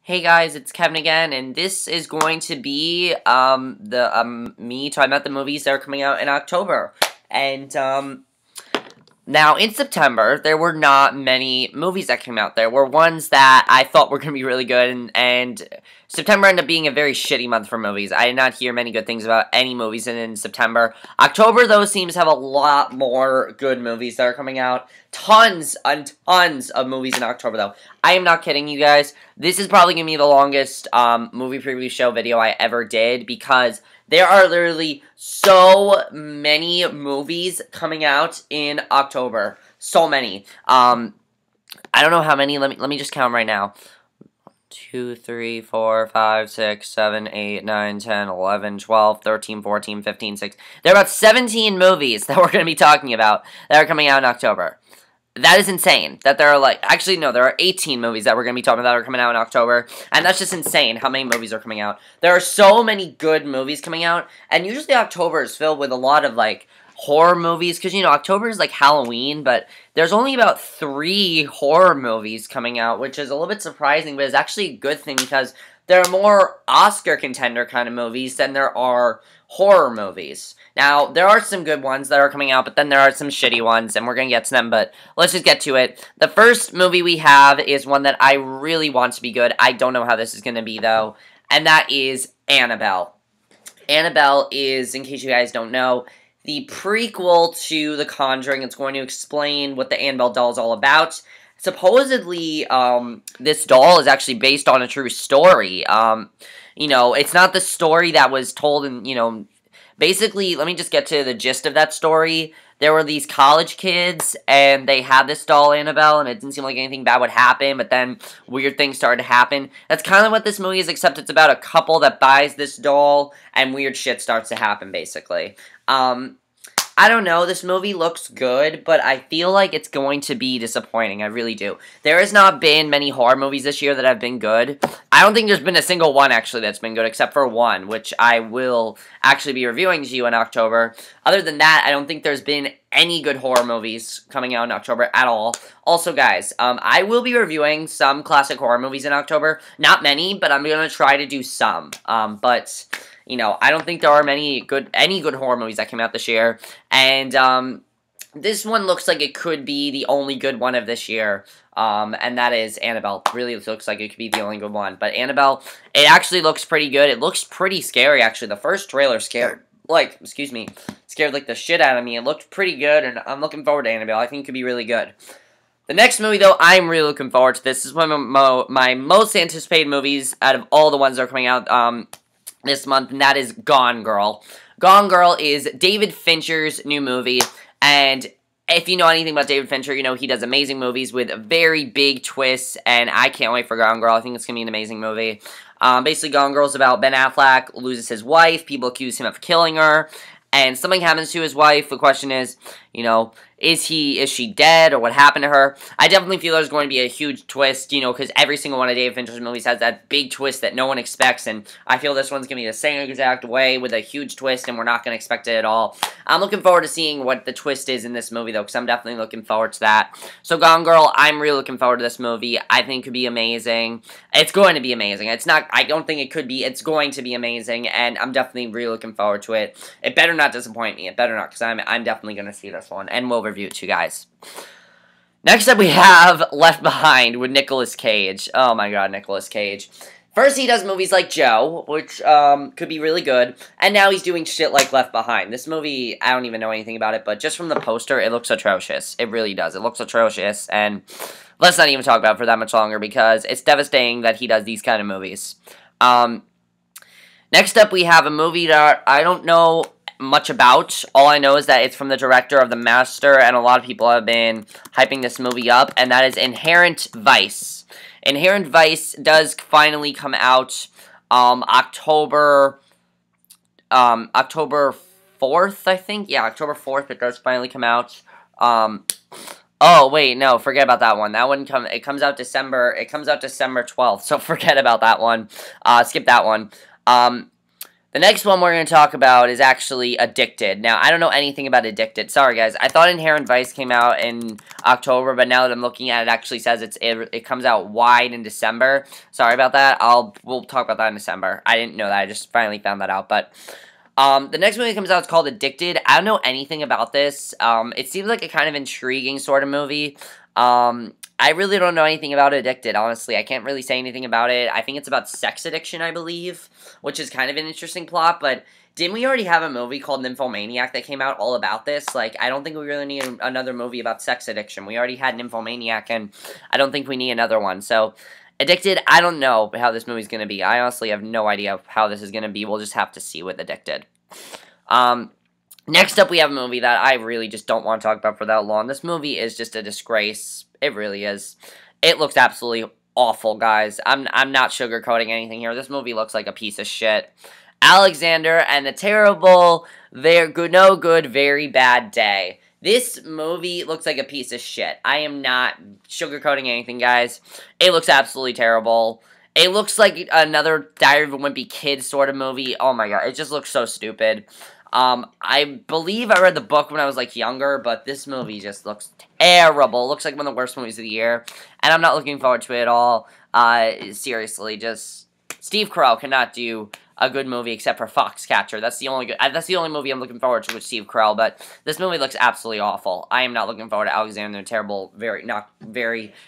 Hey guys, it's Kevin again, and this is going to be me talking about the movies that are coming out in October. And now in September, there were not many movies that came out. There were ones that I thought were going to be really good, and September ended up being a very shitty month for movies. I did not hear many good things about any movies in September. October, though, seems to have a lot more good movies that are coming out. Tons and tons of movies in October, though. I am not kidding you guys. This is probably going to be the longest movie preview show video I ever did because there are literally so many movies coming out in October. So many. I don't know how many. Let me just count right now. 2, 3, 4, 5, 6, 7, 8, 9, 10, 11, 12, 13, 14, 15, 16. There are about 17 movies that we're going to be talking about that are coming out in October. That is insane. That there are actually no, there are 18 movies that we're going to be talking about that are coming out in October. And that's just insane how many movies are coming out. There are so many good movies coming out. And usually October is filled with a lot of horror movies. Because, October is Halloween. But there's only about 3 horror movies coming out. Which is a little bit surprising. But it's actually a good thing because there are more Oscar contender kind of movies than there are horror movies. Now, there are some good ones that are coming out, but then there are some shitty ones, and we're going to get to them, but let's just get to it. The first movie we have is one that I really want to be good. I don't know how this is going to be, though, and that is Annabelle. Annabelle is, in case you guys don't know, the prequel to The Conjuring. It's going to explain what the Annabelle doll is all about. Supposedly, this doll is actually based on a true story. It's not the story that was told in, basically, let me just get to the gist of that story. There were these college kids, and they had this doll, Annabelle, and it didn't seem like anything bad would happen, but then weird things started to happen. That's kind of what this movie is, except it's about a couple that buys this doll, and weird shit starts to happen, basically. I don't know, this movie looks good, but I feel like it's going to be disappointing, I really do. There has not been many horror movies this year that have been good. I don't think there's been a single one, actually, that's been good, except for one, which I will actually be reviewing to you in October. Other than that, I don't think there's been any good horror movies coming out in October at all. Also, guys, I will be reviewing some classic horror movies in October. Not many, but I'm going to try to do some. I don't think there are any good horror movies that came out this year, and this one looks like it could be the only good one of this year, and that is Annabelle. Really looks like it could be the only good one, but Annabelle, it actually looks pretty good. It looks pretty scary, actually. The first trailer scared the shit out of me. It looked pretty good, and I'm looking forward to Annabelle. I think it could be really good. The next movie, though, I'm really looking forward to. This is one of my most anticipated movies out of all the ones that are coming out, this month, and that is Gone Girl. Gone Girl is David Fincher's new movie, and if you know anything about David Fincher, you know he does amazing movies with very big twists, and I can't wait for Gone Girl. I think it's going to be an amazing movie. Basically, Gone Girl is about Ben Affleck loses his wife, people accuse him of killing her, and something happens to his wife. The question is, is she dead, or what happened to her? I definitely feel there's going to be a huge twist, because every single one of David Fincher's movies has that big twist that no one expects, and I feel this one's going to be the same exact way with a huge twist, and we're not going to expect it at all. I'm looking forward to seeing what the twist is in this movie, though, because I'm definitely looking forward to that. So, Gone Girl, I'm really looking forward to this movie. I think it could be amazing. It's going to be amazing. I don't think it could be. It's going to be amazing, and I'm definitely really looking forward to it. It better not disappoint me. It better not, because I'm definitely going to see this one, and we'll review it to you guys. Next up, we have Left Behind with Nicolas Cage. Oh my god, Nicolas Cage. First, he does movies like Joe, which could be really good, and now he's doing shit like Left Behind. This movie, I don't even know anything about it, but just from the poster, it looks atrocious. It really does. It looks atrocious, and let's not even talk about it for that much longer, because it's devastating that he does these kind of movies. Next up, we have a movie that I don't know much about. All I know is that it's from the director of The Master, and a lot of people have been hyping this movie up, and that is Inherent Vice. Inherent Vice does finally come out October 4th, I think. Yeah, October 4th, it does finally come out. Oh, wait, no, forget about that one. That one comes out December 12th, so forget about that one. Skip that one. The next one we're going to talk about is actually Addicted. Now, I don't know anything about Addicted. Sorry, guys. I thought Inherent Vice came out in October, but now that I'm looking at it, it actually says it comes out wide in December. Sorry about that. We'll talk about that in December. I didn't know that. I just finally found that out. But the next movie that comes out is called Addicted. I don't know anything about this. It seems like a kind of intriguing sort of movie. I really don't know anything about Addicted, honestly. I can't really say anything about it. I think it's about sex addiction, I believe, which is kind of an interesting plot, but didn't we already have a movie called Nymphomaniac that came out all about this? Like, I don't think we really need another movie about sex addiction. We already had Nymphomaniac, and I don't think we need another one. So, Addicted, I don't know how this movie's going to be. I honestly have no idea how this is going to be. We'll just have to see with Addicted. Next up, we have a movie that I really just don't want to talk about for that long. This movie is just a disgrace. It really is. It looks absolutely awful, guys. I'm not sugarcoating anything here. This movie looks like a piece of shit. Alexander and the Terrible, No Good, Very Bad Day. This movie looks like a piece of shit. I am not sugarcoating anything, guys. It looks absolutely terrible. It looks like another Diary of a Wimpy Kid sort of movie. Oh my god, it just looks so stupid. I believe I read the book when I was, like, younger, but this movie just looks terrible. It looks like one of the worst movies of the year, and I'm not looking forward to it at all. Seriously, just Steve Carell cannot do a good movie except for Foxcatcher. That's the only movie I'm looking forward to with Steve Carell, but this movie looks absolutely awful. I am not looking forward to Alexander the Terrible,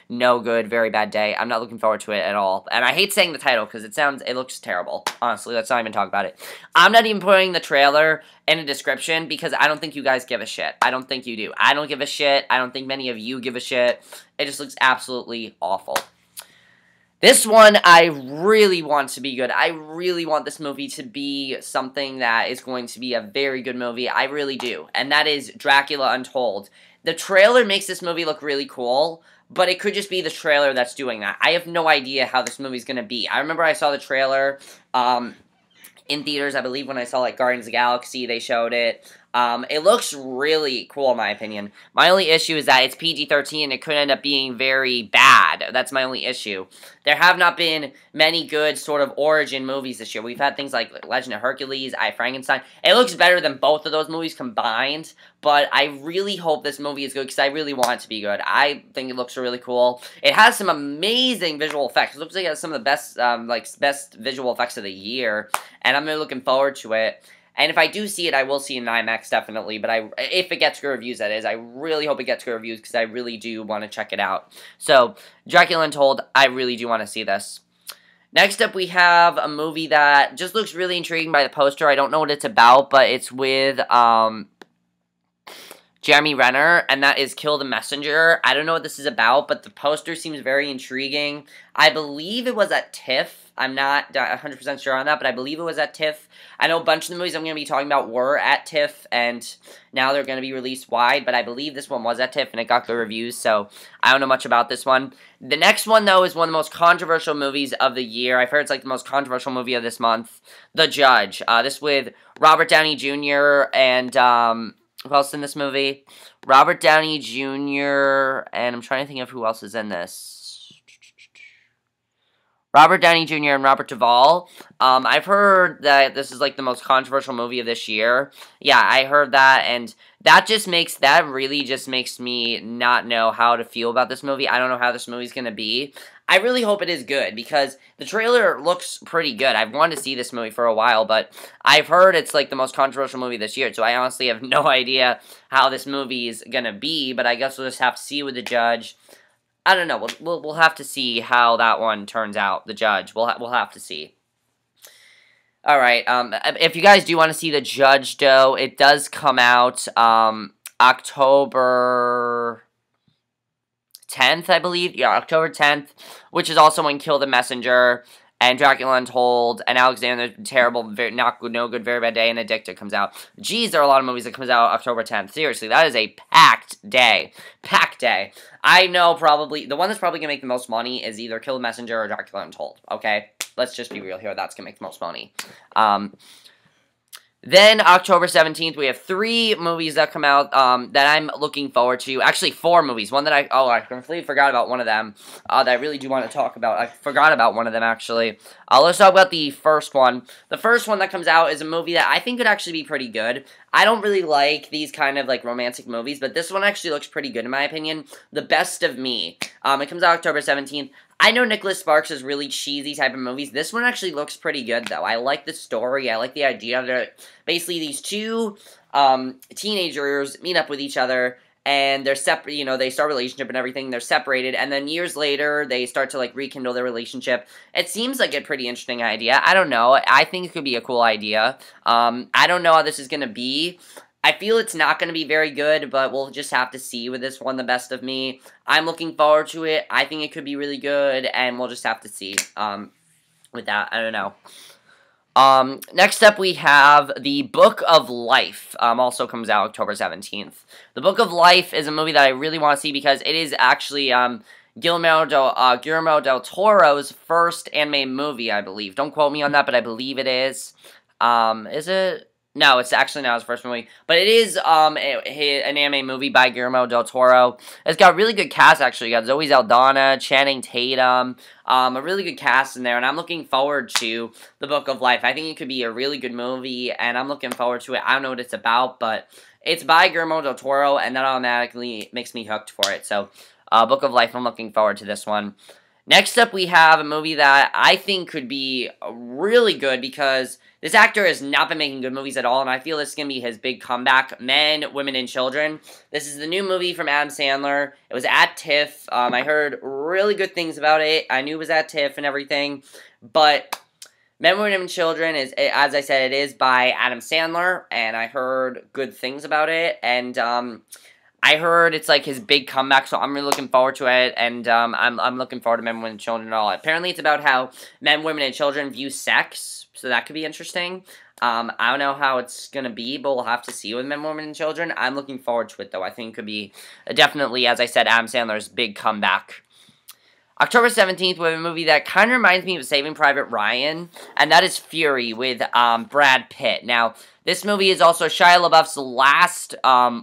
No Good, Very Bad Day. I'm not looking forward to it at all. And I hate saying the title because it looks terrible. Honestly, let's not even talk about it. I'm not even putting the trailer in a description because I don't think you guys give a shit. I don't think you do. I don't give a shit. I don't think many of you give a shit. It just looks absolutely awful. This one, I really want to be good. I really want this movie to be something that is going to be a very good movie. I really do. And that is Dracula Untold. The trailer makes this movie look really cool, but it could just be the trailer that's doing that. I have no idea how this movie's going to be. I remember I saw the trailer in theaters, I believe, when I saw, like, Guardians of the Galaxy, they showed it. It looks really cool, in my opinion. My only issue is that it's PG-13, and it could end up being very bad. That's my only issue. There have not been many good sort of origin movies this year. We've had things like Legend of Hercules, I, Frankenstein. It looks better than both of those movies combined, but I really hope this movie is good, because I really want it to be good. I think it looks really cool. It has some amazing visual effects. It looks like it has some of the best, best visual effects of the year, and I'm really looking forward to it. And if I do see it, I will see it in IMAX, definitely. But if it gets good reviews, that is. I really hope it gets good reviews, because I really do want to check it out. So, Dracula Untold, I really do want to see this. Next up, we have a movie that just looks really intriguing by the poster. I don't know what it's about, but it's with, Jeremy Renner, and that is Kill the Messenger. I don't know what this is about, but the poster seems very intriguing. I believe it was at TIFF. I'm not 100% sure on that, but I believe it was at TIFF. I know a bunch of the movies I'm going to be talking about were at TIFF, and now they're going to be released wide, but I believe this one was at TIFF, and it got good reviews, so I don't know much about this one. The next one, though, is one of the most controversial movies of the year. I've heard it's like the most controversial movie of this month, The Judge. This with Robert Downey Jr. and, who else in this movie? Robert Downey Jr., and I'm trying to think of who else is in this. Robert Downey Jr. and Robert Duvall. I've heard that this is like the most controversial movie of this year. Yeah, I heard that, and that really just makes me not know how to feel about this movie. I don't know how this movie's gonna be. I really hope it is good, because the trailer looks pretty good. I've wanted to see this movie for a while, but I've heard it's like the most controversial movie this year, so I honestly have no idea how this movie is gonna be, but I guess we'll just have to see with The Judge. I don't know. We'll have to see how that one turns out. The Judge. We'll have to see. All right. If you guys do want to see The Judge, though, it does come out October 10th, I believe. Yeah, October 10th, which is also when Kill the Messenger and Dracula Untold and Alexander the Terrible, No Good, Very Bad Day, and Addicted comes out. Geez, there are a lot of movies that comes out October 10th. Seriously, that is a packed day. Packed day. I know probably, the one that's probably going to make the most money is either Kill the Messenger or Dracula Untold, okay? Let's just be real here, that's going to make the most money. Then, October 17th, we have 3 movies that come out that I'm looking forward to. Actually, 4 movies. One that I completely forgot about one of them that I really do want to talk about. I forgot about one of them, actually. Let's talk about the first one. The first one that comes out is a movie that I think could actually be pretty good. I don't really like these kind of, like, romantic movies, but this one actually looks pretty good, in my opinion. The Best of Me. It comes out October 17th. I know Nicholas Sparks is really cheesy type of movies. This one actually looks pretty good, though. I like the story. I like the idea of it. Basically, these 2 teenagers meet up with each other, and they're separate. You know, they start a relationship and everything. They're separated, and then years later, they start to, like, rekindle their relationship. It seems like a pretty interesting idea. I don't know. I think it could be a cool idea. I don't know how this is going to be. I feel it's not going to be very good, but we'll just have to see with this one, The Best of Me. I'm looking forward to it. I think it could be really good, and we'll just have to see with that. I don't know. Next up, we have The Book of Life, also comes out October 17th. The Book of Life is a movie that I really want to see because it is actually Guillermo del Toro's first animated movie, I believe. Don't quote me on that, but I believe it is. Is it? No, it's actually not his first movie, but it is an anime movie by Guillermo del Toro. It's got a really good cast, actually. You got Zoe Saldana, Channing Tatum, a really good cast in there, and I'm looking forward to The Book of Life. I think it could be a really good movie, and I'm looking forward to it. I don't know what it's about, but it's by Guillermo del Toro, and that automatically makes me hooked for it. So, Book of Life, I'm looking forward to this one. Next up, we have a movie that I think could be really good because this actor has not been making good movies at all, and I feel this is going to be his big comeback, Men, Women, and Children. This is the new movie from Adam Sandler. It was at TIFF. I heard really good things about it. I knew it was at TIFF and everything, but Men, Women, and Children is, as I said, it is by Adam Sandler, and I heard good things about it, and I heard it's like his big comeback, so I'm really looking forward to it, and I'm looking forward to Men, Women, and Children and all. Apparently, it's about how men, women, and children view sex, so that could be interesting. I don't know how it's gonna be, but we'll have to see with Men, Women, and Children. I'm looking forward to it, though. I think it could be definitely, as I said, Adam Sandler's big comeback. October 17th, we have a movie that kind of reminds me of Saving Private Ryan, and that is Fury with Brad Pitt. Now, this movie is also Shia LaBeouf's last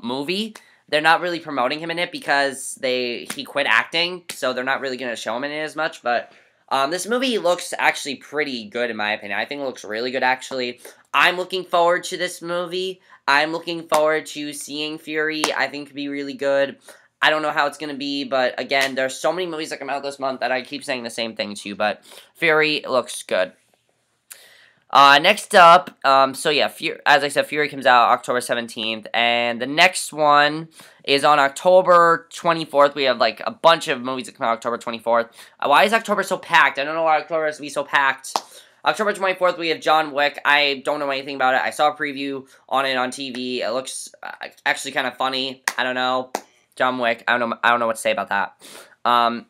movie. They're not really promoting him in it because he quit acting, so they're not really going to show him in it as much, but this movie looks actually pretty good in my opinion. I think it looks really good, actually. I'm looking forward to this movie. I'm looking forward to seeing Fury. I think it could be really good. I don't know how it's going to be, but again, there's so many movies that come out this month that I keep saying the same thing to you, but Fury looks good. Next up, so yeah, as I said, Fury comes out October 17th, and the next one is on October 24th. We have, like, a bunch of movies that come out October 24th. Why is October so packed? I don't know why October has to be so packed. October 24th, we have John Wick. I don't know anything about it. I saw a preview on it on TV. It looks actually kind of funny. I don't know. John Wick. I don't know what to say about that.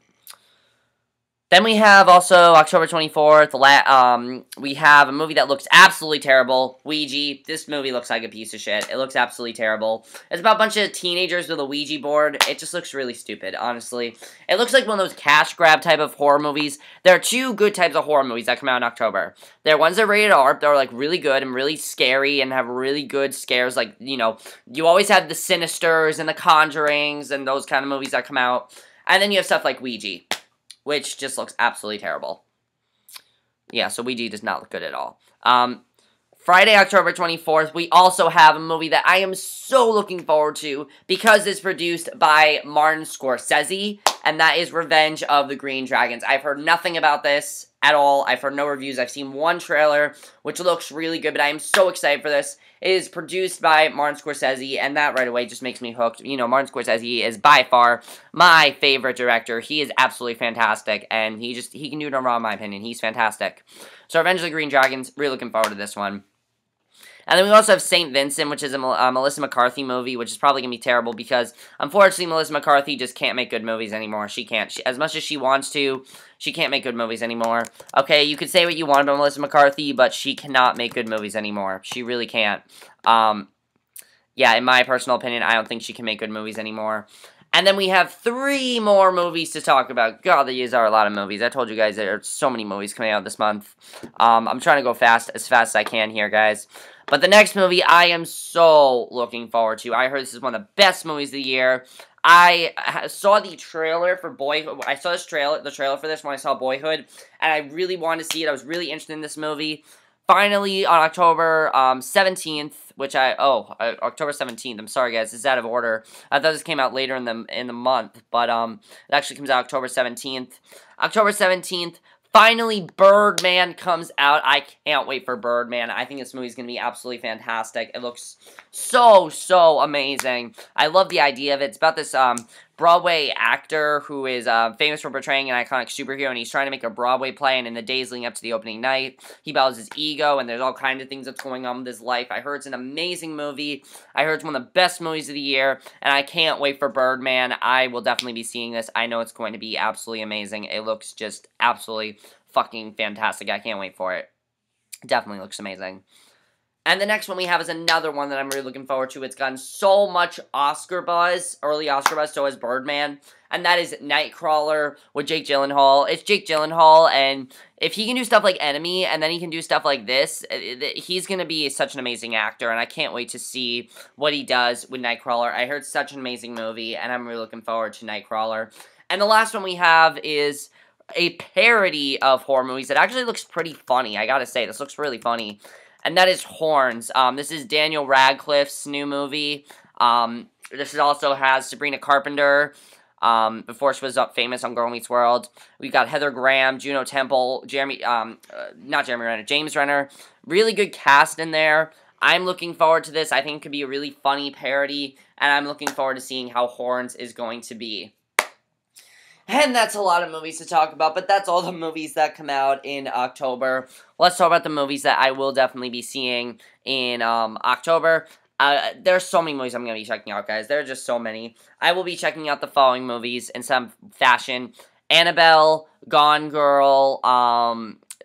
Then we have also October 24th, we have a movie that looks absolutely terrible, Ouija. This movie looks like a piece of shit. It looks absolutely terrible. It's about a bunch of teenagers with a Ouija board. It just looks really stupid, honestly. It looks like one of those cash grab type of horror movies. There are 2 good types of horror movies that come out in October. There are ones that are rated R, that are like really good and really scary and have really good scares. Like, you know, you always have the Sinisters and the Conjurings and those kind of movies that come out. And then you have stuff like Ouija, which just looks absolutely terrible. Yeah, so Ouija does not look good at all. Friday, October 24th, we also have a movie that I am so looking forward to because it's produced by Martin Scorsese, and that is Revenge of the Green Dragons. I've heard nothing about this at all. I've heard no reviews. I've seen one trailer, which looks really good, but I am so excited for this. It is produced by Martin Scorsese, and that right away just makes me hooked. You know, Martin Scorsese is by far my favorite director. He is absolutely fantastic, and he can do no wrong in my opinion. He's fantastic. So Revenge of the Green Dragons, really looking forward to this one. And then we also have St. Vincent, which is a Melissa McCarthy movie, which is probably going to be terrible because, unfortunately, Melissa McCarthy just can't make good movies anymore. She can't. As much as she wants to, she can't make good movies anymore. Okay, you could say what you want about Melissa McCarthy, but she cannot make good movies anymore. She really can't. Yeah, in my personal opinion, I don't think she can make good movies anymore. And then we have 3 more movies to talk about. God, these are a lot of movies. I told you guys there are so many movies coming out this month. I'm trying to go as fast as I can here, guys. But the next movie I am so looking forward to. I heard this is one of the best movies of the year. I saw the trailer for Boyhood. I saw the trailer for this when I saw Boyhood, and I really wanted to see it. I was really interested in this movie. Finally, on October 17th, October 17th, I'm sorry guys, this is out of order. I thought this came out later in the month, but it actually comes out October 17th. October 17th, finally Birdman comes out. I can't wait for Birdman. I think this movie's going to be absolutely fantastic. It looks so amazing. I love the idea of it. It's about this Broadway actor who is famous for portraying an iconic superhero, and he's trying to make a Broadway play, and in the days leading up to the opening night, he battles his ego, and there's all kinds of things that's going on with his life. I heard it's an amazing movie. I heard it's one of the best movies of the year, and I can't wait for Birdman. I will definitely be seeing this. I know it's going to be absolutely amazing. It looks just absolutely fucking fantastic. I can't wait for it. Definitely looks amazing. And the next one we have is another one that I'm really looking forward to. It's gotten so much Oscar buzz, early Oscar buzz, so has Birdman. And that is Nightcrawler with Jake Gyllenhaal. It's Jake Gyllenhaal, and if he can do stuff like Enemy, and then he can do stuff like this, he's going to be such an amazing actor, and I can't wait to see what he does with Nightcrawler. I heard it's such an amazing movie, and I'm really looking forward to Nightcrawler. And the last one we have is a parody of horror movies that actually looks pretty funny. I gotta say, this looks really funny. And that is Horns. This is Daniel Radcliffe's new movie. This also has Sabrina Carpenter, before she was famous on Girl Meets World. We got Heather Graham, Juno Temple, James Renner. Really good cast in there. I'm looking forward to this. I think it could be a really funny parody, and I'm looking forward to seeing how Horns is going to be. And that's a lot of movies to talk about, but that's all the movies that come out in October. Let's talk about the movies that I will definitely be seeing in October. There's so many movies I'm going to be checking out, guys. There are just so many. I will be checking out the following movies in some fashion. Annabelle, Gone Girl,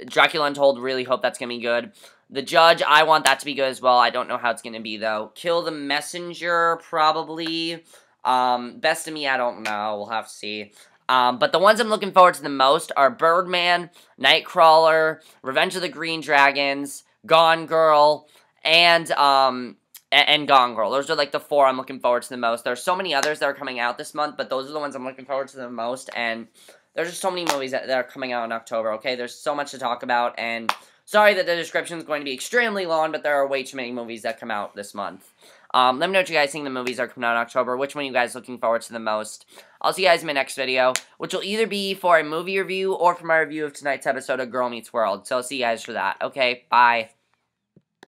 Dracula Untold, really hope that's going to be good. The Judge, I want that to be good as well. I don't know how it's going to be, though. Kill the Messenger, probably. Best of Me, I don't know. We'll have to see. But the ones I'm looking forward to the most are Birdman, Nightcrawler, Revenge of the Green Dragons, Gone Girl, and Gone Girl. Those are like the 4 I'm looking forward to the most. There are so many others that are coming out this month, but those are the ones I'm looking forward to the most, and there's just so many movies that are coming out in October, okay? There's so much to talk about, and sorry that the description is going to be extremely long, but there are way too many movies that come out this month. Let me know what you guys think the movies are coming out in October. Which one are you guys looking forward to the most? I'll see you guys in my next video, which will either be for a movie review or for my review of tonight's episode of Girl Meets World. So I'll see you guys for that. Okay, bye.